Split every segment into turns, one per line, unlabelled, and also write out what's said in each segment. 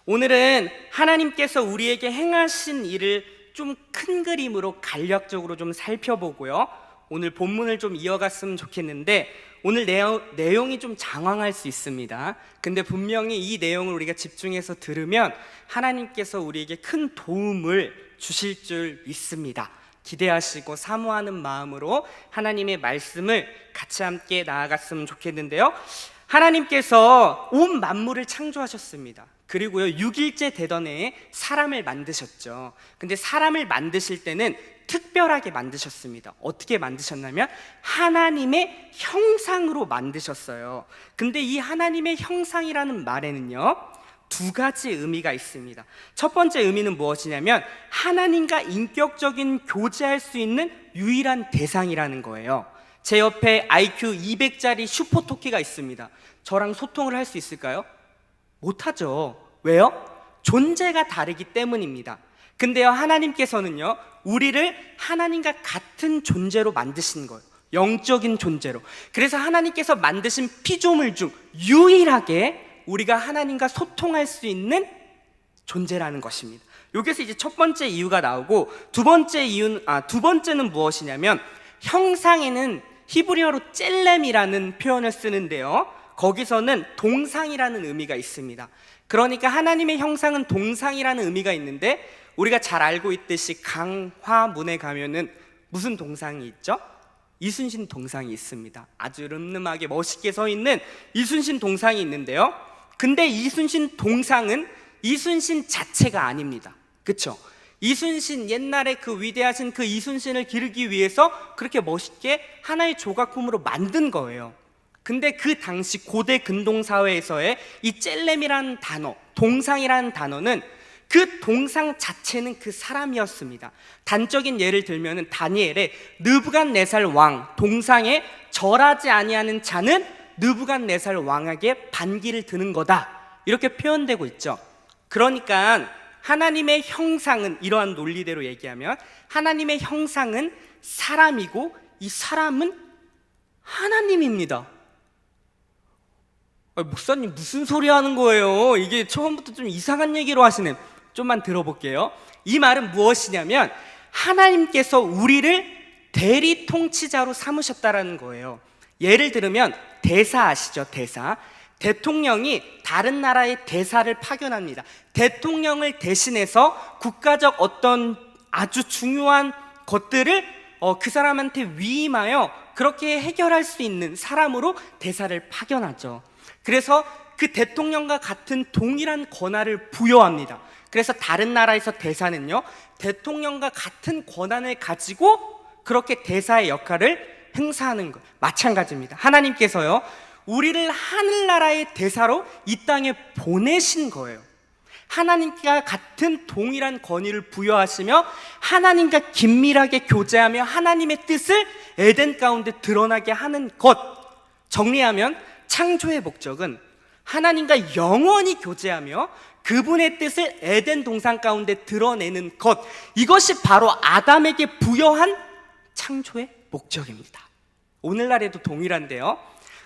오늘은 하나님께서 우리에게 행하신 일을 좀 큰 그림으로 간략적으로 좀 살펴보고요, 오늘 본문을 좀 이어갔으면 좋겠는데 오늘 내용이 좀 장황할 수 있습니다. 근데 분명히 이 내용을 우리가 집중해서 들으면 하나님께서 우리에게 큰 도움을 주실 줄 믿습니다. 기대하시고 사모하는 마음으로 하나님의 말씀을 같이 함께 나아갔으면 좋겠는데요, 하나님께서 온 만물을 창조하셨습니다. 그리고요, 6일째 되던 해에 사람을 만드셨죠. 근데 사람을 만드실 때는 특별하게 만드셨습니다. 어떻게 만드셨냐면 하나님의 형상으로 만드셨어요. 근데 이 하나님의 형상이라는 말에는요, 두 가지 의미가 있습니다. 첫 번째 의미는 무엇이냐면 하나님과 인격적인 교제할 수 있는 유일한 대상이라는 거예요. 제 옆에 IQ 200짜리 슈퍼토끼가 있습니다. 저랑 소통을 할 수 있을까요? 못하죠. 왜요? 존재가 다르기 때문입니다. 근데요, 하나님께서는요, 우리를 하나님과 같은 존재로 만드신 거예요. 영적인 존재로. 그래서 하나님께서 만드신 피조물 중 유일하게 우리가 하나님과 소통할 수 있는 존재라는 것입니다. 여기서 이제 첫 번째 이유가 나오고, 두 번째는 무엇이냐면 형상에는 히브리어로 찔렘이라는 표현을 쓰는데요, 거기서는 동상이라는 의미가 있습니다. 그러니까 하나님의 형상은 동상이라는 의미가 있는데, 우리가 잘 알고 있듯이 강화문에 가면은 무슨 동상이 있죠? 이순신 동상이 있습니다. 아주 름름하게 멋있게 서 있는 이순신 동상이 있는데요, 근데 이순신 동상은 이순신 자체가 아닙니다. 그렇죠? 이순신, 옛날에 그 위대하신 그 이순신을 기르기 위해서 그렇게 멋있게 하나의 조각품으로 만든 거예요. 근데 그 당시 고대 근동사회에서의 이 찔렘이라는 단어, 동상이라는 단어는 그 동상 자체는 그 사람이었습니다. 단적인 예를 들면 다니엘의 느부갓네살 왕 동상에 절하지 아니하는 자는 느부갓네살 왕에게 반기를 드는 거다, 이렇게 표현되고 있죠. 그러니까 하나님의 형상은, 이러한 논리대로 얘기하면 하나님의 형상은 사람이고 이 사람은 하나님입니다. 목사님 무슨 소리 하는 거예요? 이게 처음부터 좀 이상한 얘기로 하시네. 좀만 들어볼게요. 이 말은 무엇이냐면 하나님께서 우리를 대리 통치자로 삼으셨다라는 거예요. 예를 들면 대사 아시죠? 대사. 대통령이 다른 나라의 대사를 파견합니다. 대통령을 대신해서 국가적 어떤 아주 중요한 것들을 그 사람한테 위임하여 그렇게 해결할 수 있는 사람으로 대사를 파견하죠. 그래서 그 대통령과 같은 동일한 권한을 부여합니다. 그래서 다른 나라에서 대사는요, 대통령과 같은 권한을 가지고 그렇게 대사의 역할을 행사하는 것, 마찬가지입니다. 하나님께서요, 우리를 하늘나라의 대사로 이 땅에 보내신 거예요. 하나님과 같은 동일한 권위를 부여하시며 하나님과 긴밀하게 교제하며 하나님의 뜻을 에덴 가운데 드러나게 하는 것. 정리하면 창조의 목적은 하나님과 영원히 교제하며 그분의 뜻을 에덴 동산 가운데 드러내는 것, 이것이 바로 아담에게 부여한 창조의 목적입니다. 오늘날에도 동일한데요,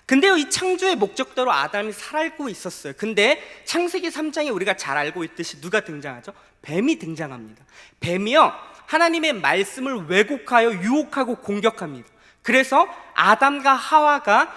근데요, 이 창조의 목적대로 아담이 살고 있었어요. 근데 창세기 3장에 우리가 잘 알고 있듯이 누가 등장하죠? 뱀이 등장합니다. 뱀이요, 하나님의 말씀을 왜곡하여 유혹하고 공격합니다. 그래서 아담과 하와가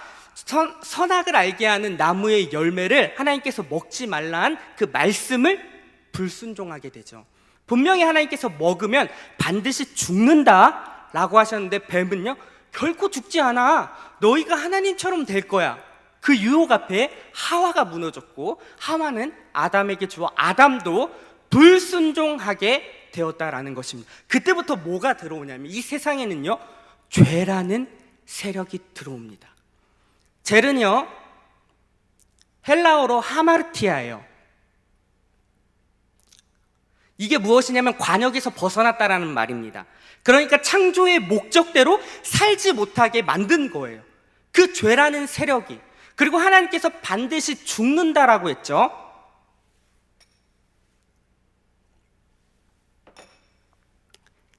선악을 알게 하는 나무의 열매를 하나님께서 먹지 말라는 그 말씀을 불순종하게 되죠. 분명히 하나님께서 먹으면 반드시 죽는다 라고 하셨는데 뱀은요, 결코 죽지 않아. 너희가 하나님처럼 될 거야. 그 유혹 앞에 하와가 무너졌고, 하와는 아담에게 주어 아담도 불순종하게 되었다라는 것입니다. 그때부터 뭐가 들어오냐면 이 세상에는요, 죄라는 세력이 들어옵니다. 죄는요, 헬라어로 하마르티아예요. 이게 무엇이냐면 관역에서 벗어났다라는 말입니다. 그러니까 창조의 목적대로 살지 못하게 만든 거예요, 그 죄라는 세력이. 그리고 하나님께서 반드시 죽는다라고 했죠.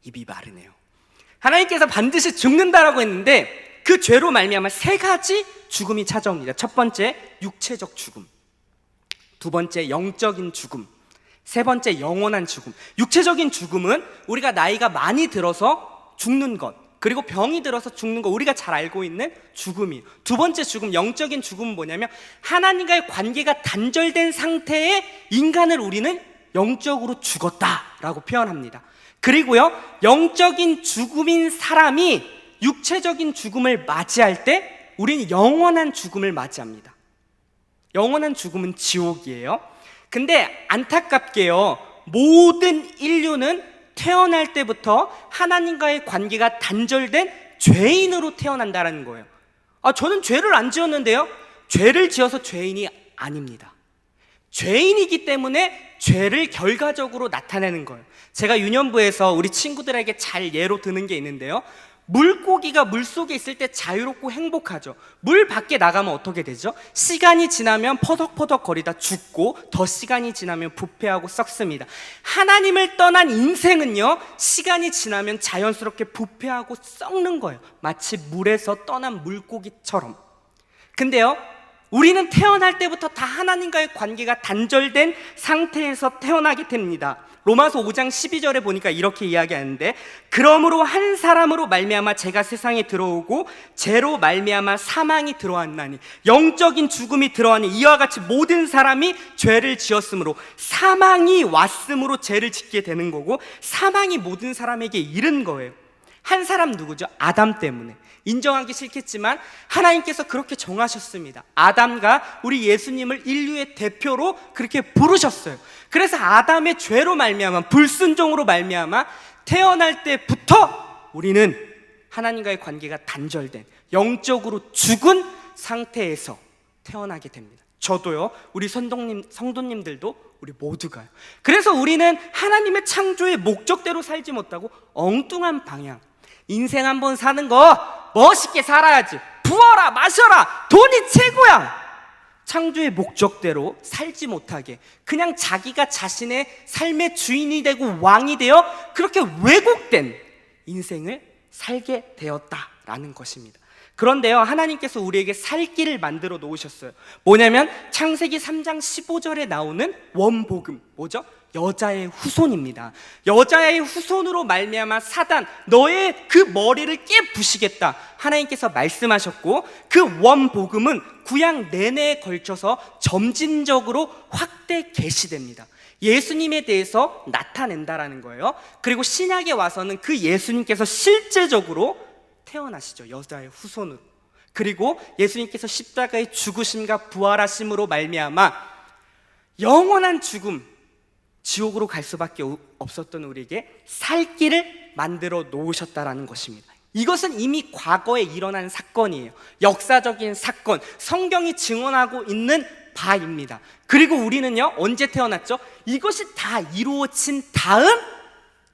입이 마르네요. 하나님께서 반드시 죽는다라고 했는데 그 죄로 말미암아 세 가지 죽음이 찾아옵니다. 첫 번째, 육체적 죽음. 두 번째, 영적인 죽음. 세 번째, 영원한 죽음. 육체적인 죽음은 우리가 나이가 많이 들어서 죽는 것, 그리고 병이 들어서 죽는 거, 우리가 잘 알고 있는 죽음이에요. 두 번째 죽음, 영적인 죽음은 뭐냐면 하나님과의 관계가 단절된 상태의 인간을 우리는 영적으로 죽었다라고 표현합니다. 그리고요, 영적인 죽음인 사람이 육체적인 죽음을 맞이할 때 우리는 영원한 죽음을 맞이합니다. 영원한 죽음은 지옥이에요. 근데 안타깝게요, 모든 인류는 태어날 때부터 하나님과의 관계가 단절된 죄인으로 태어난다는 거예요. 저는 죄를 안 지었는데요? 죄를 지어서 죄인이 아닙니다. 죄인이기 때문에 죄를 결과적으로 나타내는 거예요. 제가 유년부에서 우리 친구들에게 잘 예로 드는 게 있는데요, 물고기가 물속에 있을 때 자유롭고 행복하죠. 물 밖에 나가면 어떻게 되죠? 시간이 지나면 퍼덕퍼덕 거리다 죽고, 더 시간이 지나면 부패하고 썩습니다. 하나님을 떠난 인생은요, 시간이 지나면 자연스럽게 부패하고 썩는 거예요. 마치 물에서 떠난 물고기처럼. 근데요, 우리는 태어날 때부터 다 하나님과의 관계가 단절된 상태에서 태어나게 됩니다. 로마서 5장 12절에 보니까 이렇게 이야기하는데, 그러므로 한 사람으로 말미암아 죄가 세상에 들어오고 죄로 말미암아 사망이 들어왔나니, 영적인 죽음이 들어왔니 이와 같이 모든 사람이 죄를 지었으므로 사망이 왔으므로 죄를 짓게 되는 거고, 사망이 모든 사람에게 이른 거예요. 한 사람 누구죠? 아담 때문에. 인정하기 싫겠지만 하나님께서 그렇게 정하셨습니다. 아담과 우리 예수님을 인류의 대표로 그렇게 부르셨어요. 그래서 아담의 죄로 말미암아, 불순종으로 말미암아 태어날 때부터 우리는 하나님과의 관계가 단절된, 영적으로 죽은 상태에서 태어나게 됩니다. 저도요, 우리 성도님들도, 우리 모두가요. 그래서 우리는 하나님의 창조의 목적대로 살지 못하고 엉뚱한 방향, 인생 한번 사는 거 멋있게 살아야지, 부어라 마셔라, 돈이 최고야, 창조의 목적대로 살지 못하게 그냥 자기가 자신의 삶의 주인이 되고 왕이 되어 그렇게 왜곡된 인생을 살게 되었다라는 것입니다. 그런데요, 하나님께서 우리에게 살 길을 만들어 놓으셨어요. 뭐냐면 창세기 3장 15절에 나오는 원복음, 뭐죠? 여자의 후손입니다. 여자의 후손으로 말미암아 사단, 너의 그 머리를 깨부시겠다 하나님께서 말씀하셨고, 그 원복음은 구약 내내에 걸쳐서 점진적으로 확대 계시됩니다. 예수님에 대해서 나타낸다라는 거예요. 그리고 신약에 와서는 그 예수님께서 실제적으로 태어나시죠, 여자의 후손으로. 그리고 예수님께서 십자가의 죽으심과 부활하심으로 말미암아 영원한 죽음, 지옥으로 갈 수밖에 없었던 우리에게 살 길을 만들어 놓으셨다라는 것입니다. 이것은 이미 과거에 일어난 사건이에요. 역사적인 사건, 성경이 증언하고 있는 바입니다. 그리고 우리는요, 언제 태어났죠? 이것이 다 이루어진 다음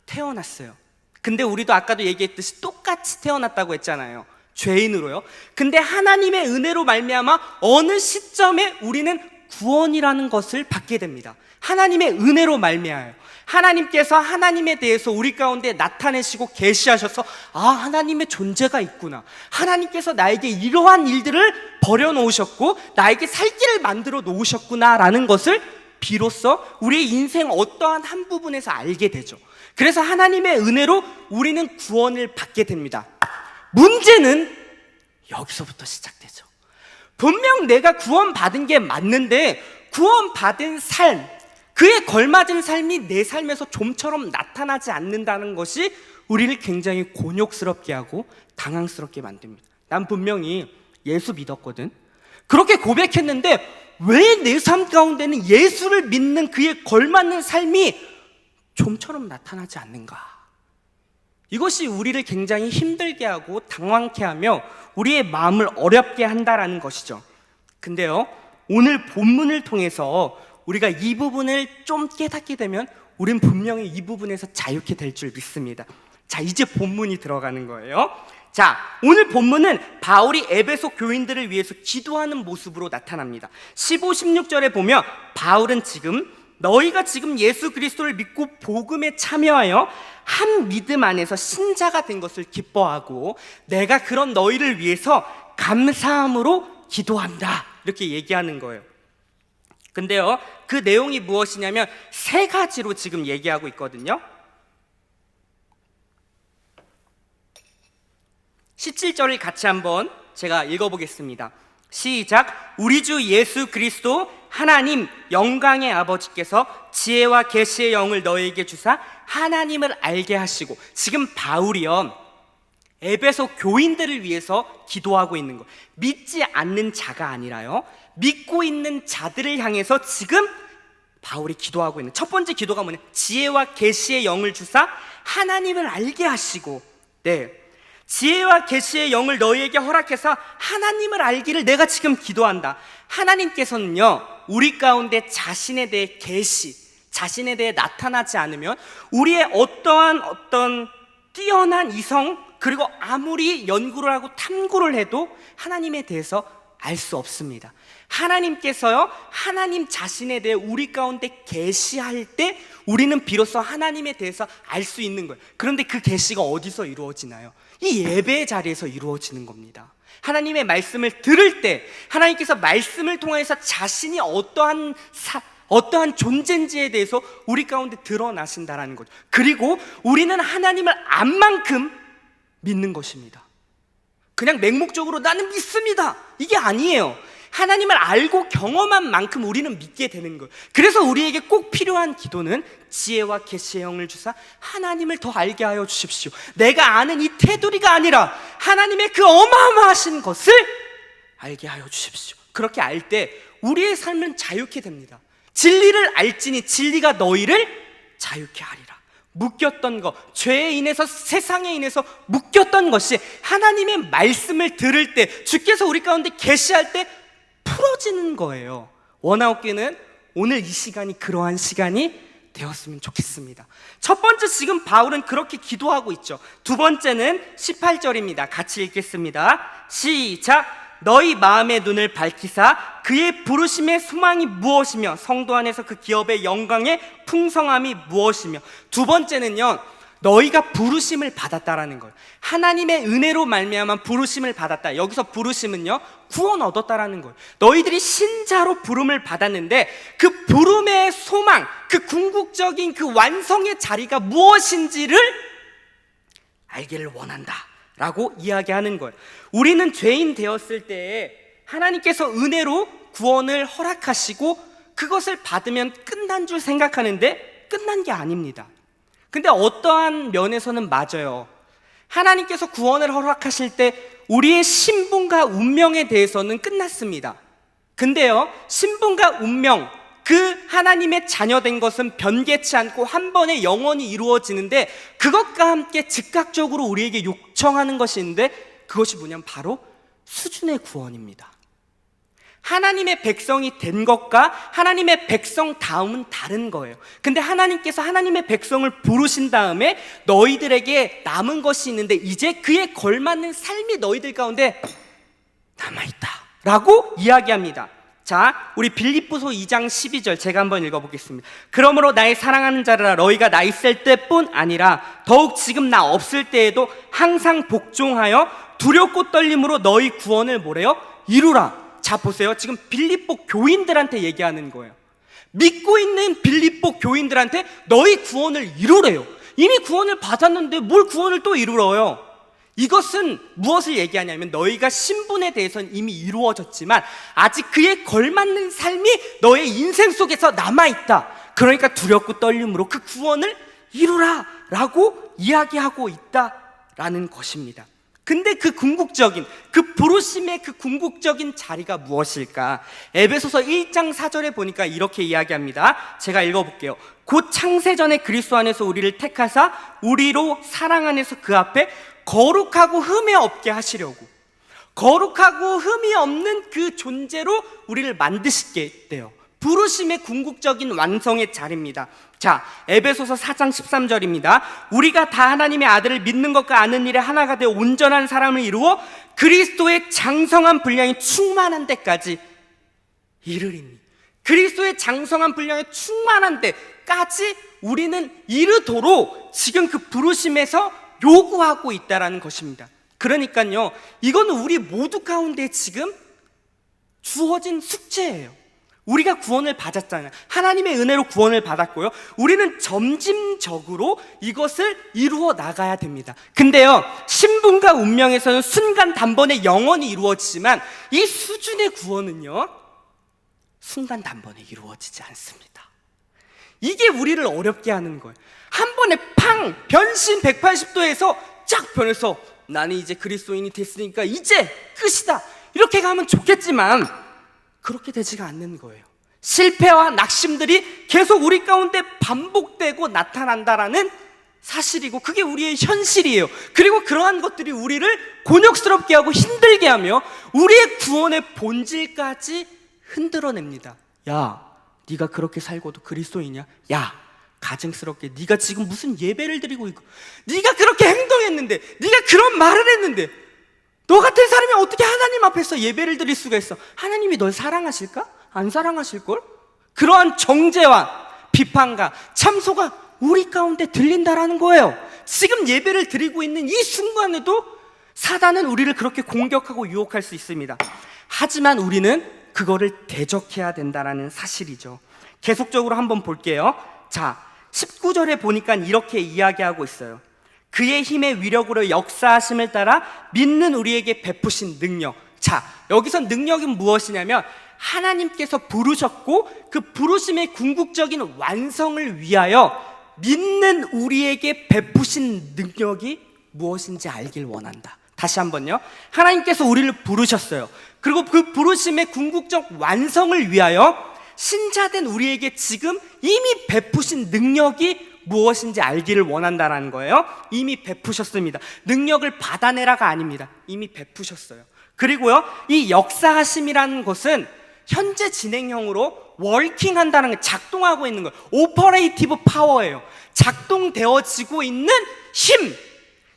태어났어요. 근데 우리도 아까도 얘기했듯이 똑같이 태어났다고 했잖아요. 죄인으로요. 근데 하나님의 은혜로 말미암아 어느 시점에 우리는 구원이라는 것을 받게 됩니다. 하나님의 은혜로 말미암아요. 하나님께서 하나님에 대해서 우리 가운데 나타내시고 계시하셔서, 하나님의 존재가 있구나, 하나님께서 나에게 이러한 일들을 버려놓으셨고 나에게 살 길을 만들어 놓으셨구나 라는 것을 비로소 우리의 인생 어떠한 한 부분에서 알게 되죠. 그래서 하나님의 은혜로 우리는 구원을 받게 됩니다. 문제는 여기서부터 시작되죠. 분명 내가 구원받은 게 맞는데 구원받은 삶, 그에 걸맞은 삶이 내 삶에서 좀처럼 나타나지 않는다는 것이 우리를 굉장히 곤욕스럽게 하고 당황스럽게 만듭니다. 난 분명히 예수 믿었거든, 그렇게 고백했는데 왜 내 삶 가운데는 예수를 믿는 그에 걸맞는 삶이 좀처럼 나타나지 않는가? 이것이 우리를 굉장히 힘들게 하고 당황케 하며 우리의 마음을 어렵게 한다라는 것이죠. 근데요, 오늘 본문을 통해서 우리가 이 부분을 좀 깨닫게 되면 우린 분명히 이 부분에서 자유케 될 줄 믿습니다. 자, 이제 본문이 들어가는 거예요. 자, 오늘 본문은 바울이 에베소 교인들을 위해서 기도하는 모습으로 나타납니다. 15, 16절에 보면 바울은 너희가 지금 예수 그리스도를 믿고 복음에 참여하여 한 믿음 안에서 신자가 된 것을 기뻐하고 내가 그런 너희를 위해서 감사함으로 기도한다, 이렇게 얘기하는 거예요. 근데요, 그 내용이 무엇이냐면 세 가지로 지금 얘기하고 있거든요. 17절을 같이 한번 제가 읽어보겠습니다. 시작. 우리 주 예수 그리스도 하나님 영광의 아버지께서 지혜와 계시의 영을 너희에게 주사 하나님을 알게 하시고, 지금 바울이요 에베소 교인들을 위해서 기도하고 있는 거, 믿지 않는 자가 아니라요 믿고 있는 자들을 향해서 지금 바울이 기도하고 있는 첫 번째 기도가 뭐냐, 지혜와 계시의 영을 주사 하나님을 알게 하시고, 지혜와 계시의 영을 너희에게 허락해서 하나님을 알기를 내가 지금 기도한다. 하나님께서는요 우리 가운데 자신에 대해 계시, 자신에 대해 나타나지 않으면 우리의 어떤 뛰어난 이성, 그리고 아무리 연구를 하고 탐구를 해도 하나님에 대해서 알 수 없습니다. 하나님께서요 하나님 자신에 대해 우리 가운데 계시할 때 우리는 비로소 하나님에 대해서 알 수 있는 거예요. 그런데 그 계시가 어디서 이루어지나요? 이 예배의 자리에서 이루어지는 겁니다. 하나님의 말씀을 들을 때 하나님께서 말씀을 통해서 자신이 어떠한 존재인지에 대해서 우리 가운데 드러나신다라는 거죠. 그리고 우리는 하나님을 안 만큼 믿는 것입니다. 그냥 맹목적으로 나는 믿습니다, 이게 아니에요. 하나님을 알고 경험한 만큼 우리는 믿게 되는 거예요. 그래서 우리에게 꼭 필요한 기도는 지혜와 계시의 영을 주사 하나님을 더 알게 하여 주십시오. 내가 아는 이 테두리가 아니라 하나님의 그 어마어마하신 것을 알게 하여 주십시오. 그렇게 알 때 우리의 삶은 자유케 됩니다. 진리를 알지니 진리가 너희를 자유케 하리라. 묶였던 것, 죄에 인해서, 세상에 인해서 묶였던 것이 하나님의 말씀을 들을 때, 주께서 우리 가운데 계시할 때 풀어지는 거예요. 원아웃교회는 오늘 이 시간이 그러한 시간이 되었으면 좋겠습니다. 첫 번째, 지금 바울은 그렇게 기도하고 있죠. 두 번째는 18절입니다. 같이 읽겠습니다. 시작. 너희 마음의 눈을 밝히사 그의 부르심의 소망이 무엇이며 성도 안에서 그 기업의 영광의 풍성함이 무엇이며. 두 번째는요 너희가 부르심을 받았다라는 거예요. 하나님의 은혜로 말미암아 부르심을 받았다. 여기서 부르심은요 구원 얻었다라는 거예요. 너희들이 신자로 부름을 받았는데 그 부름의 소망, 그 궁극적인 그 완성의 자리가 무엇인지를 알기를 원한다 라고 이야기하는 거예요. 우리는 죄인 되었을 때에 하나님께서 은혜로 구원을 허락하시고 그것을 받으면 끝난 줄 생각하는데 끝난 게 아닙니다. 근데 어떠한 면에서는 맞아요. 하나님께서 구원을 허락하실 때 우리의 신분과 운명에 대해서는 끝났습니다. 근데요 신분과 운명, 그 하나님의 자녀된 것은 변개치 않고 한 번에 영원히 이루어지는데, 그것과 함께 즉각적으로 우리에게 요청하는 것이 있는데 그것이 뭐냐면 바로 수준의 구원입니다. 하나님의 백성이 된 것과 하나님의 백성 다음은 다른 거예요. 근데 하나님께서 하나님의 백성을 부르신 다음에 너희들에게 남은 것이 있는데 이제 그에 걸맞는 삶이 너희들 가운데 남아있다 라고 이야기합니다. 자, 우리 빌립보서 2장 12절 제가 한번 읽어보겠습니다. 그러므로 나의 사랑하는 자들아, 너희가 나 있을 때뿐 아니라 더욱 지금 나 없을 때에도 항상 복종하여 두렵고 떨림으로 너희 구원을 뭐래요? 이루라. 자 보세요, 지금 빌립보 교인들한테 얘기하는 거예요. 믿고 있는 빌립보 교인들한테 너희 구원을 이루래요. 이미 구원을 받았는데 뭘 구원을 또 이루어요? 이것은 무엇을 얘기하냐면 너희가 신분에 대해서는 이미 이루어졌지만 아직 그에 걸맞는 삶이 너의 인생 속에서 남아있다. 그러니까 두렵고 떨림으로 그 구원을 이루라 라고 이야기하고 있다라는 것입니다. 근데 그 궁극적인, 그 부르심의 그 궁극적인 자리가 무엇일까? 에베소서 1장 4절에 보니까 이렇게 이야기합니다. 제가 읽어볼게요. 곧 창세전에 그리스도 안에서 우리를 택하사 우리로 사랑 안에서 그 앞에 거룩하고 흠이 없게 하시려고, 거룩하고 흠이 없는 그 존재로 우리를 만드시게 돼요. 부르심의 궁극적인 완성의 자리입니다. 자, 에베소서 4장 13절입니다. 우리가 다 하나님의 아들을 믿는 것과 아는 일에 하나가 되어 온전한 사람을 이루어 그리스도의 장성한 분량이 충만한 데까지 이르리니. 그리스도의 장성한 분량이 충만한 데까지 우리는 이르도록 지금 그 부르심에서 요구하고 있다라는 것입니다. 그러니까요, 이거는 우리 모두 가운데 지금 주어진 숙제예요. 우리가 구원을 받았잖아요. 하나님의 은혜로 구원을 받았고요. 우리는 점진적으로 이것을 이루어 나가야 됩니다. 근데요, 신분과 운명에서는 순간 단번에 영원히 이루어지지만 이 수준의 구원은요, 순간 단번에 이루어지지 않습니다. 이게 우리를 어렵게 하는 거예요. 한 번에 팡! 변신 180도에서 쫙 변해서 나는 이제 그리스도인이 됐으니까 이제 끝이다, 이렇게 가면 좋겠지만 그렇게 되지가 않는 거예요. 실패와 낙심들이 계속 우리 가운데 반복되고 나타난다라는 사실이고, 그게 우리의 현실이에요. 그리고 그러한 것들이 우리를 곤욕스럽게 하고 힘들게 하며 우리의 구원의 본질까지 흔들어냅니다. 야, 네가 그렇게 살고도 그리스도이냐? 야, 가증스럽게 네가 지금 무슨 예배를 드리고 있고, 네가 그렇게 행동했는데, 네가 그런 말을 했는데, 너 같은 사람이 어떻게 하나님 앞에서 예배를 드릴 수가 있어? 하나님이 널 사랑하실까? 안 사랑하실걸? 그러한 정죄와 비판과 참소가 우리 가운데 들린다라는 거예요. 지금 예배를 드리고 있는 이 순간에도 사단은 우리를 그렇게 공격하고 유혹할 수 있습니다. 하지만 우리는 그거를 대적해야 된다라는 사실이죠. 계속적으로 한번 볼게요. 자, 19절에 보니까 이렇게 이야기하고 있어요. 그의 힘의 위력으로 역사하심을 따라 믿는 우리에게 베푸신 능력. 자, 여기서 능력은 무엇이냐면 하나님께서 부르셨고 그 부르심의 궁극적인 완성을 위하여 믿는 우리에게 베푸신 능력이 무엇인지 알길 원한다. 다시 한번요. 하나님께서 우리를 부르셨어요. 그리고 그 부르심의 궁극적 완성을 위하여 신자된 우리에게 지금 이미 베푸신 능력이 무엇인지 알기를 원한다는 거예요. 이미 베푸셨습니다. 능력을 받아내라가 아닙니다. 이미 베푸셨어요. 그리고요, 이 역사하심이라는 것은 현재 진행형으로 워킹한다는 게, 작동하고 있는 거예요. 오퍼레이티브 파워예요. 작동되어지고 있는 힘,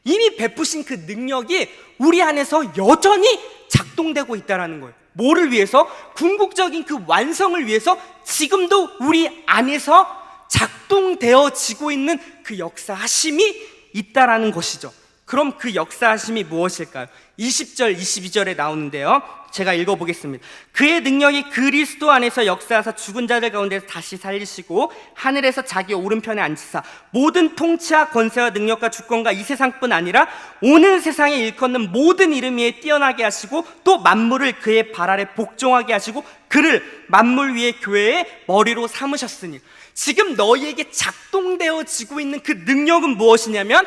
이미 베푸신 그 능력이 우리 안에서 여전히 작동되고 있다는 거예요. 뭐를 위해서? 궁극적인 그 완성을 위해서 지금도 우리 안에서 작동되어지고 있는 그 역사하심이 있다라는 것이죠. 그럼 그 역사하심이 무엇일까요? 20절, 22절에 나오는데요. 제가 읽어보겠습니다. 그의 능력이 그리스도 안에서 역사하사 죽은 자들 가운데서 다시 살리시고 하늘에서 자기 오른편에 앉히사 모든 통치와 권세와 능력과 주권과 이 세상뿐 아니라 오는 세상에 일컫는 모든 이름 위에 뛰어나게 하시고 또 만물을 그의 발 아래 복종하게 하시고 그를 만물 위의 교회의 머리로 삼으셨으니. 지금 너희에게 작동되어지고 있는 그 능력은 무엇이냐면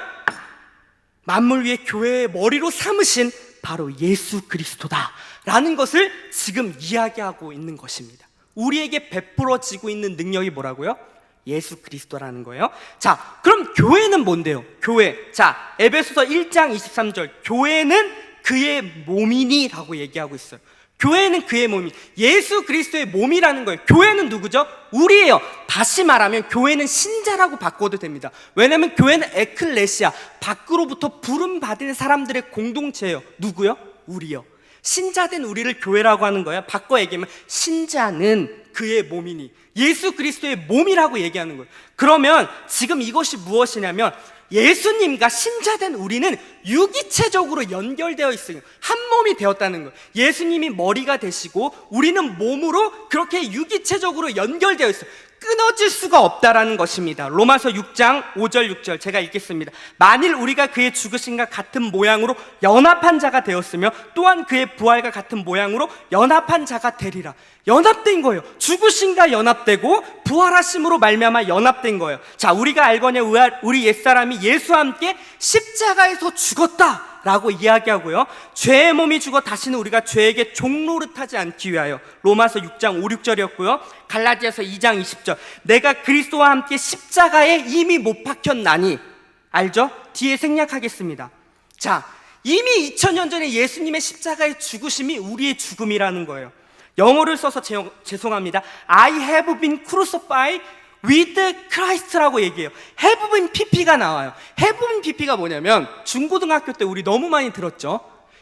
만물 위의 교회의 머리로 삼으신 바로 예수 그리스도다 라는 것을 지금 이야기하고 있는 것입니다. 우리에게 베풀어지고 있는 능력이 뭐라고요? 예수 그리스도라는 거예요. 자, 그럼 교회는 뭔데요? 교회. 자, 에베소서 1장 23절. 교회는 그의 몸이니 라고 얘기하고 있어요. 교회는 그의 몸이, 예수 그리스도의 몸이라는 거예요. 교회는 누구죠? 우리예요. 다시 말하면 교회는 신자라고 바꿔도 됩니다. 왜냐하면 교회는 에클레시아, 밖으로부터 부름받은 사람들의 공동체예요. 누구요? 우리요. 신자된 우리를 교회라고 하는 거예요. 바꿔 얘기하면 신자는 그의 몸이니, 예수 그리스도의 몸이라고 얘기하는 거예요. 그러면 지금 이것이 무엇이냐면 예수님과 신자된 우리는 유기체적으로 연결되어 있어요. 한 몸이 되었다는 거예요. 예수님이 머리가 되시고 우리는 몸으로 그렇게 유기체적으로 연결되어 있어요. 끊어질 수가 없다라는 것입니다. 로마서 6장 5절 6절 제가 읽겠습니다. 만일 우리가 그의 죽으심과 같은 모양으로 연합한 자가 되었으며 또한 그의 부활과 같은 모양으로 연합한 자가 되리라. 연합된 거예요. 죽으심과 연합되고 부활하심으로 말미암아 연합된 거예요. 자, 우리가 알거냐 우리 옛사람이 예수와 함께 십자가에서 죽었다 라고 이야기하고요, 죄의 몸이 죽어 다시는 우리가 죄에게 종노릇하지 않기 위하여. 로마서 6장 5, 6절이었고요 갈라디아서 2장 20절 내가 그리스도와 함께 십자가에 이미 못 박혔나니. 알죠? 뒤에 생략하겠습니다. 자, 이미 2000년 전에 예수님의 십자가의 죽으심이 우리의 죽음이라는 거예요. 영어를 써서 죄송합니다. I have been crucified with Christ라고 얘기해요. have been pp가 나와요. have been pp가 뭐냐면 중고등학교 때 우리 너무 많이 들었죠.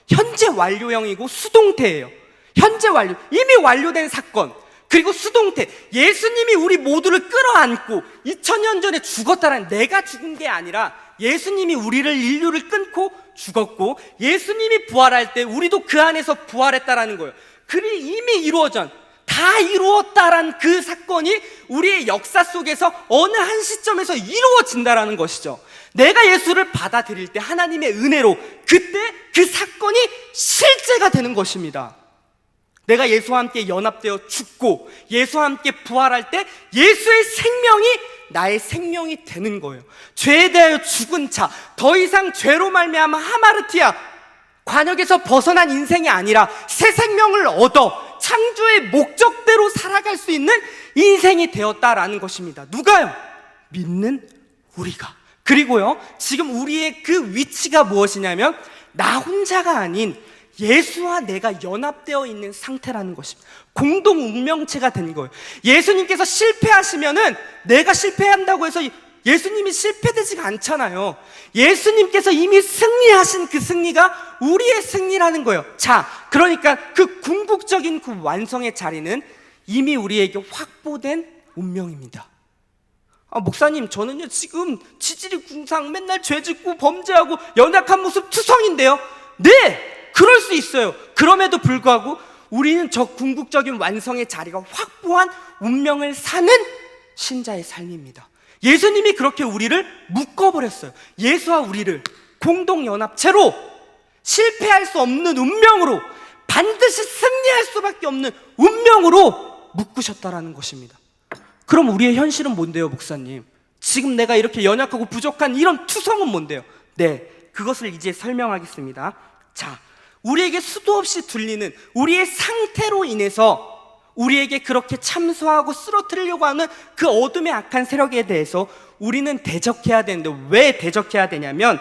현재 완료형이고 수동태예요. 현재 완료, 이미 완료된 사건. 그리고 수동태, 예수님이 우리 모두를 끌어안고 2000년 전에 죽었다는, 내가 죽은 게 아니라 예수님이 우리를, 인류를 끊고 죽었고 예수님이 부활할 때 우리도 그 안에서 부활했다라는 거예요. 그리 이미 이루어진, 다 다 이루었다란 그 사건이 우리의 역사 속에서 어느 한 시점에서 이루어진다라는 것이죠. 내가 예수를 받아들일 때 하나님의 은혜로 그때 그 사건이 실제가 되는 것입니다. 내가 예수와 함께 연합되어 죽고 예수와 함께 부활할 때 예수의 생명이 나의 생명이 되는 거예요. 죄에 대하여 죽은 자, 더 이상 죄로 말미암아 하마르티아, 관역에서 벗어난 인생이 아니라 새 생명을 얻어 창조의 목적대로 살아갈 수 있는 인생이 되었다라는 것입니다. 누가요? 믿는 우리가. 그리고요, 지금 우리의 그 위치가 무엇이냐면 나 혼자가 아닌 예수와 내가 연합되어 있는 상태라는 것입니다. 공동 운명체가 된 거예요. 예수님께서 실패하시면은 내가 실패한다고 해서 예수님이 실패되지가 않잖아요. 예수님께서 이미 승리하신 그 승리가 우리의 승리라는 거예요. 자, 그러니까 그 궁극적인 그 완성의 자리는 이미 우리에게 확보된 운명입니다. 목사님, 저는요 지금 지질이 궁상, 맨날 죄짓고 범죄하고 연약한 모습 투성인데요. 네! 그럴 수 있어요. 그럼에도 불구하고 우리는 저 궁극적인 완성의 자리가 확보한 운명을 사는 신자의 삶입니다. 예수님이 그렇게 우리를 묶어버렸어요. 예수와 우리를 공동연합체로 실패할 수 없는 운명으로, 반드시 승리할 수밖에 없는 운명으로 묶으셨다라는 것입니다. 그럼 우리의 현실은 뭔데요, 목사님? 지금 내가 이렇게 연약하고 부족한 이런 투성은 뭔데요? 네, 그것을 이제 설명하겠습니다. 자, 우리에게 수도 없이 들리는 우리의 상태로 인해서 우리에게 그렇게 참소하고 쓰러뜨리려고 하는 그 어둠의 악한 세력에 대해서 우리는 대적해야 되는데, 왜 대적해야 되냐면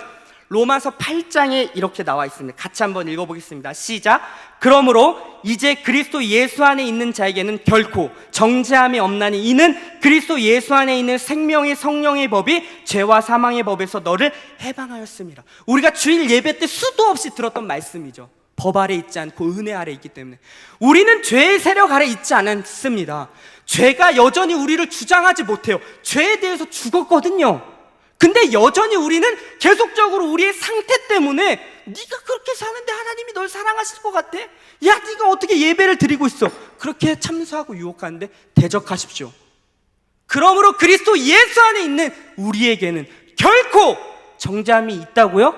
로마서 8장에 이렇게 나와 있습니다. 같이 한번 읽어보겠습니다. 시작. 그러므로 이제 그리스도 예수 안에 있는 자에게는 결코 정죄함이 없나니 이는 그리스도 예수 안에 있는 생명의 성령의 법이 죄와 사망의 법에서 너를 해방하였습니다. 우리가 주일 예배 때 수도 없이 들었던 말씀이죠. 법 아래 있지 않고 은혜 아래 있기 때문에 우리는 죄의 세력 아래 있지 않습니다. 죄가 여전히 우리를 주장하지 못해요. 죄에 대해서 죽었거든요. 근데 여전히 우리는 계속적으로 우리의 상태 때문에 네가 그렇게 사는데 하나님이 널 사랑하실 것 같아? 야, 네가 어떻게 예배를 드리고 있어? 그렇게 참소하고 유혹하는데 대적하십시오. 그러므로 그리스도 예수 안에 있는 우리에게는 결코 정죄함이 있다고요?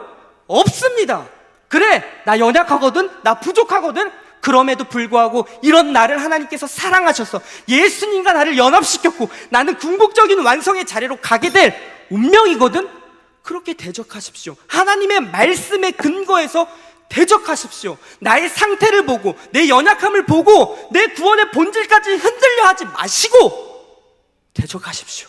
없습니다. 그래, 나 연약하거든, 나 부족하거든. 그럼에도 불구하고 이런 나를 하나님께서 사랑하셔서 예수님과 나를 연합시켰고 나는 궁극적인 완성의 자리로 가게 될 운명이거든. 그렇게 대적하십시오. 하나님의 말씀에 근거해서 대적하십시오. 나의 상태를 보고 내 연약함을 보고 내 구원의 본질까지 흔들려 하지 마시고 대적하십시오.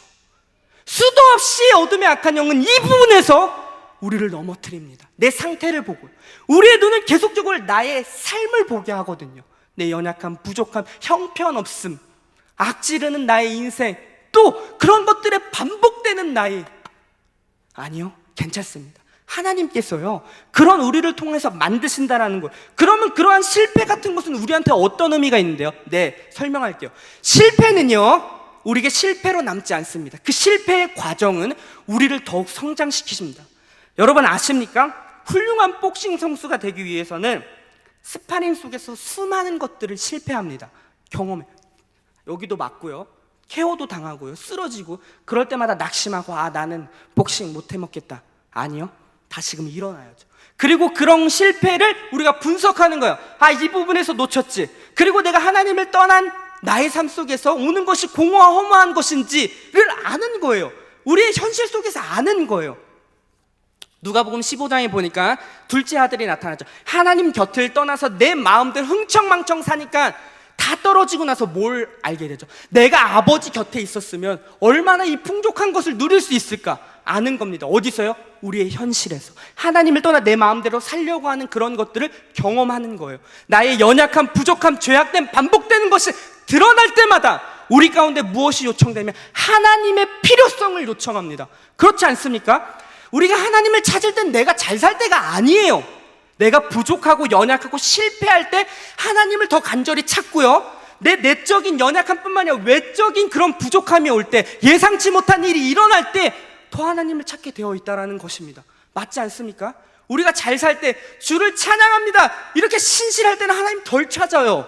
수도 없이 어둠의 악한 영은 이 부분에서 우리를 넘어뜨립니다. 내 상태를 보고 우리의 눈은 계속적으로 나의 삶을 보게 하거든요. 내 연약함, 부족함, 형편없음, 악지르는 나의 인생, 또 그런 것들에 반복되는 나의, 아니요, 괜찮습니다. 하나님께서요 그런 우리를 통해서 만드신다라는 것. 그러면 그러한 실패 같은 것은 우리한테 어떤 의미가 있는데요? 네, 설명할게요. 실패는요 우리에게 실패로 남지 않습니다. 그 실패의 과정은 우리를 더욱 성장시키십니다. 여러분 아십니까? 훌륭한 복싱 선수가 되기 위해서는 스파링 속에서 수많은 것들을 실패합니다. 경험해. 여기도 맞고요, KO도 당하고요, 쓰러지고, 그럴 때마다 낙심하고 나는 복싱 못 해먹겠다. 아니요, 다시금 일어나야죠. 그리고 그런 실패를 우리가 분석하는 거예요. 이 부분에서 놓쳤지. 그리고 내가 하나님을 떠난 나의 삶 속에서 오는 것이 공허와 허무한 것인지를 아는 거예요. 우리의 현실 속에서 아는 거예요. 누가복음 15장에 보니까 둘째 아들이 나타났죠. 하나님 곁을 떠나서 내 마음대로 흥청망청 사니까 다 떨어지고 나서 뭘 알게 되죠? 내가 아버지 곁에 있었으면 얼마나 이 풍족한 것을 누릴 수 있을까 아는 겁니다. 어디서요? 우리의 현실에서. 하나님을 떠나 내 마음대로 살려고 하는 그런 것들을 경험하는 거예요. 나의 연약함, 부족함, 죄악됨, 반복되는 것이 드러날 때마다 우리 가운데 무엇이 요청되면 하나님의 필요성을 요청합니다. 그렇지 않습니까? 우리가 하나님을 찾을 땐 내가 잘 살 때가 아니에요. 내가 부족하고 연약하고 실패할 때 하나님을 더 간절히 찾고요, 내 내적인 연약함뿐만 아니라 외적인 그런 부족함이 올 때, 예상치 못한 일이 일어날 때 더 하나님을 찾게 되어 있다는 것입니다. 맞지 않습니까? 우리가 잘 살 때 주를 찬양합니다 이렇게 신실할 때는 하나님 덜 찾아요.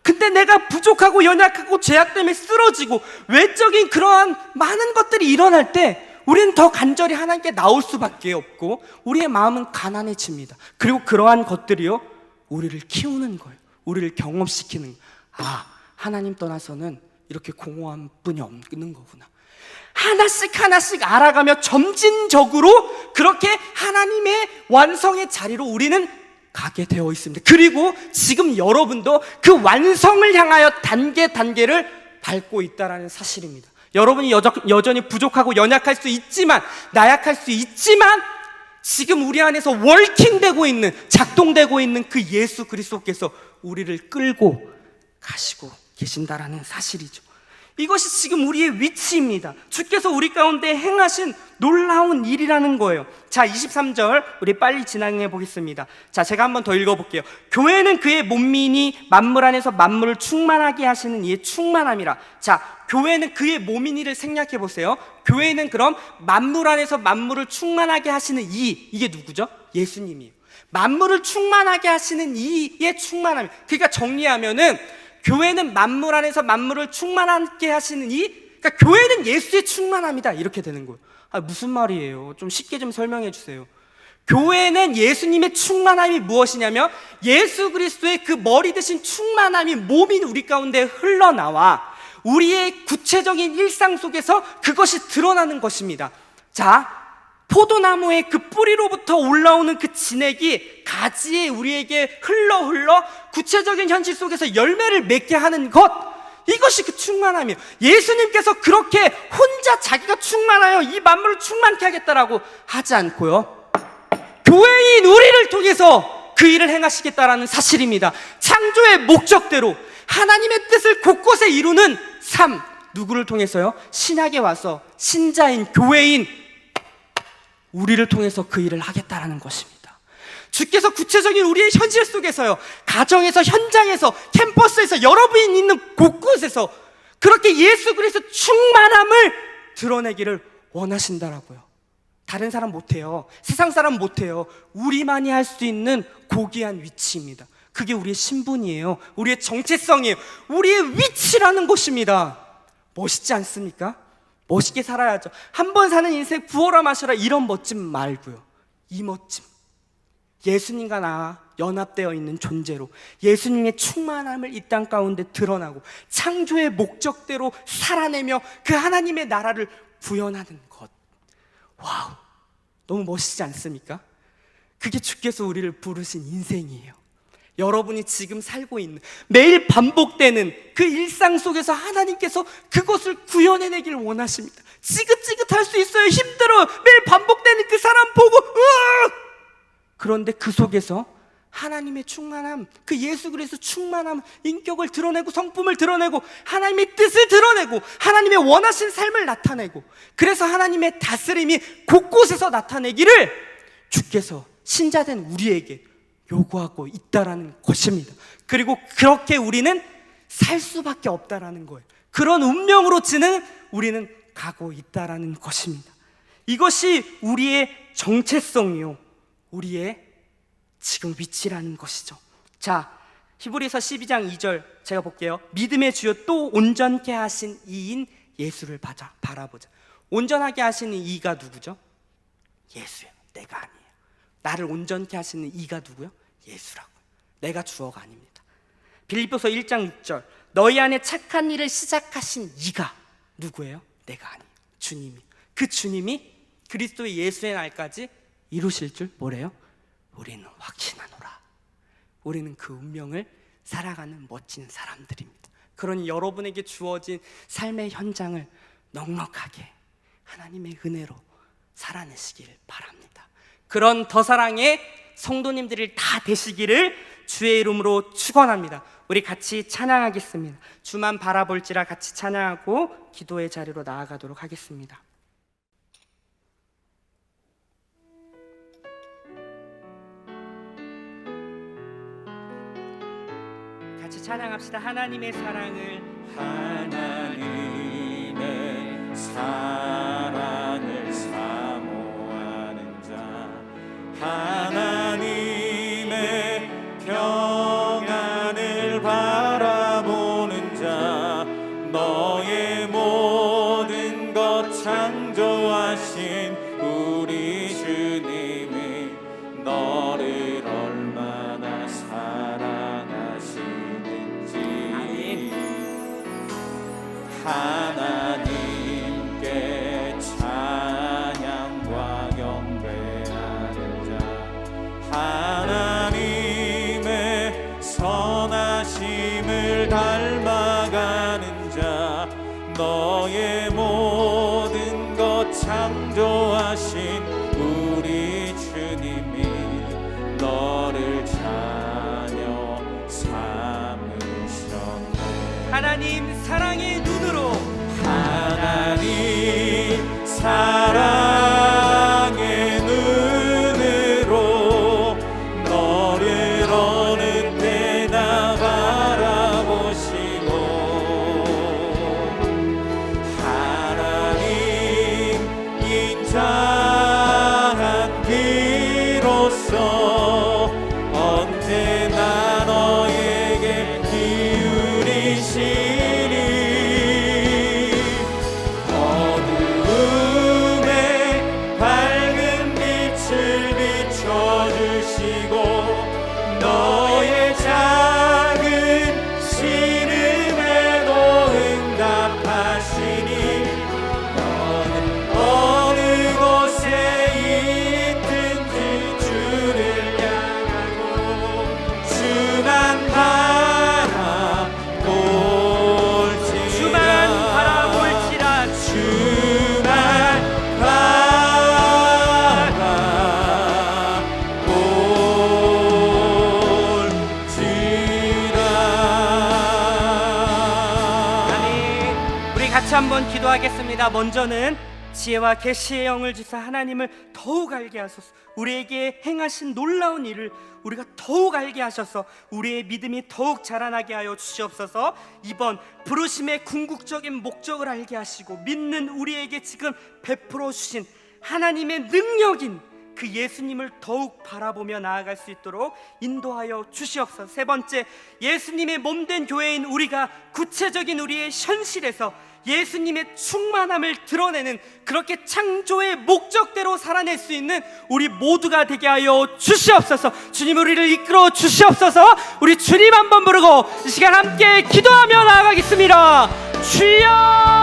근데 내가 부족하고 연약하고 죄악 때문에 쓰러지고 외적인 그러한 많은 것들이 일어날 때 우리는 더 간절히 하나님께 나올 수밖에 없고 우리의 마음은 가난해집니다. 그리고 그러한 것들이요, 우리를 키우는 거예요. 우리를 경험시키는 거예요. 아, 하나님 떠나서는 이렇게 공허한 뿐이 없는 거구나. 하나씩 하나씩 알아가며 점진적으로 그렇게 하나님의 완성의 자리로 우리는 가게 되어 있습니다. 그리고 지금 여러분도 그 완성을 향하여 단계를 밟고 있다는 사실입니다. 여러분이 여전히 부족하고 연약할 수 있지만, 나약할 수 있지만 지금 우리 안에서 워킹되고 있는, 작동되고 있는 그 예수 그리스도께서 우리를 끌고 가시고 계신다라는 사실이죠. 이것이 지금 우리의 위치입니다. 주께서 우리 가운데 행하신 놀라운 일이라는 거예요. 자, 23절 우리 빨리 진행해 보겠습니다. 자, 제가 한번 더 읽어볼게요. 교회는 그의 몸이니 만물 안에서 만물을 충만하게 하시는 이의 충만함이라. 자, 교회는 그의 몸이니를 생략해 보세요. 교회는 그럼 만물 안에서 만물을 충만하게 하시는 이게 누구죠? 예수님이에요. 만물을 충만하게 하시는 이의 충만함. 그러니까 정리하면은 교회는 만물 안에서 만물을 충만하게 하시는 그러니까 교회는 예수의 충만함이다, 이렇게 되는 거예요. 아, 무슨 말이에요? 좀 쉽게 좀 설명해 주세요. 교회는 예수님의 충만함이 무엇이냐면 예수 그리스도의 그 머리 대신 충만함이 몸인 우리 가운데 흘러나와 우리의 구체적인 일상 속에서 그것이 드러나는 것입니다. 자, 포도나무의 그 뿌리로부터 올라오는 그 진액이 가지에 우리에게 흘러 구체적인 현실 속에서 열매를 맺게 하는 것, 이것이 그 충만함이에요. 예수님께서 그렇게 혼자 자기가 충만하여 이 만물을 충만케 하겠다라고 하지 않고요, 교회인 우리를 통해서 그 일을 행하시겠다라는 사실입니다. 창조의 목적대로 하나님의 뜻을 곳곳에 이루는 삶, 누구를 통해서요? 신약에 와서 신자인 교회인 우리를 통해서 그 일을 하겠다라는 것입니다. 주께서 구체적인 우리의 현실 속에서요, 가정에서, 현장에서, 캠퍼스에서, 여러분이 있는 곳곳에서 그렇게 예수 그리스도 충만함을 드러내기를 원하신다라고요. 다른 사람 못해요. 세상 사람 못해요. 우리만이 할 수 있는 고귀한 위치입니다. 그게 우리의 신분이에요. 우리의 정체성이에요. 우리의 위치라는 것입니다. 멋있지 않습니까? 멋있게 살아야죠. 한 번 사는 인생 부어라 마셔라, 이런 멋짐 말고요, 이 멋짐, 예수님과 나 연합되어 있는 존재로 예수님의 충만함을 이 땅 가운데 드러나고 창조의 목적대로 살아내며 그 하나님의 나라를 구현하는 것. 와우, 너무 멋있지 않습니까? 그게 주께서 우리를 부르신 인생이에요. 여러분이 지금 살고 있는 매일 반복되는 그 일상 속에서 하나님께서 그것을 구현해내기를 원하십니다. 지긋지긋할 수 있어요. 힘들어요. 매일 반복되는 그 사람 보고 그런데 그 속에서 하나님의 충만함, 그 예수 그리스도 충만함, 인격을 드러내고 성품을 드러내고 하나님의 뜻을 드러내고 하나님의 원하신 삶을 나타내고, 그래서 하나님의 다스림이 곳곳에서 나타내기를 주께서 신자된 우리에게 요구하고 있다라는 것입니다. 그리고 그렇게 우리는 살 수밖에 없다라는 거예요. 그런 운명으로 우리는 가고 있다라는 것입니다. 이것이 우리의 정체성이요, 우리의 지금 위치라는 것이죠. 자, 히브리서 12장 2절 제가 볼게요. 믿음의 주요 또 온전케 하신 이인 예수를 바라보자. 온전하게 하시는 이가 누구죠? 예수예요. 내가 아니에요. 나를 온전케 하시는 이가 누구요? 예수라고요. 내가 주어가 아닙니다. 빌립보서 1장 6절 너희 안에 착한 일을 시작하신 이가 누구예요? 내가 아니에요. 주님이. 그 주님이 그리스도의 예수의 날까지 이루실 줄 뭐래요? 우리는 확신하노라. 우리는 그 운명을 살아가는 멋진 사람들입니다. 그러니 여러분에게 주어진 삶의 현장을 넉넉하게 하나님의 은혜로 살아내시길 바랍니다. 그런 더 사랑의 성도님들이 다 되시기를 주의 이름으로 축원합니다. 우리 같이 찬양하겠습니다. 주만 바라볼지라 같이 찬양하고 기도의 자리로 나아가도록 하겠습니다. 같이 찬양합시다. 하나님의 사랑을
사모하는 자, 하나님의 평안을 바라보는 너의 모든 것 창조하신 우리 주님이 너를 얼마나 사랑하시는지 하나님께 찬양과 경배하는 자 하나님의 선하심을 닮아가는 자 너의 모든 것 창조하신 우리 주님이 너를 자녀 삼으셨네.
하나님 사랑의 눈으로
하나님 사랑의 눈으로 너를 어느 때나 바라보시고 하나님 인자한 비로소 언제나 너에게 기울이시니 어두움에 밝은 빛을 비춰주시고 너의 작은 신음에도 응답하시니 너는 어느 곳에 있든지 주를 향하고 주만 바라볼지라 주만 바라볼지라.
아멘. 우리 같이 한번 기도하겠습니다. 먼저는 지혜와 계시의 영을 주사 하나님을 더욱 알게 하소서. 우리에게 행하신 놀라운 일을 우리가 더욱 알게 하셔서 우리의 믿음이 더욱 자라나게 하여 주시옵소서. 이번 부르심의 궁극적인 목적을 알게 하시고 믿는 우리에게 지금 베풀어 주신 하나님의 능력인 그 예수님을 더욱 바라보며 나아갈 수 있도록 인도하여 주시옵소서. 세 번째, 예수님의 몸된 교회인 우리가 구체적인 우리의 현실에서 예수님의 충만함을 드러내는 그렇게 창조의 목적대로 살아낼 수 있는 우리 모두가 되게 하여 주시옵소서. 주님 우리를 이끌어 주시옵소서. 우리 주님 한번 부르고 이 시간 함께 기도하며 나아가겠습니다. 주여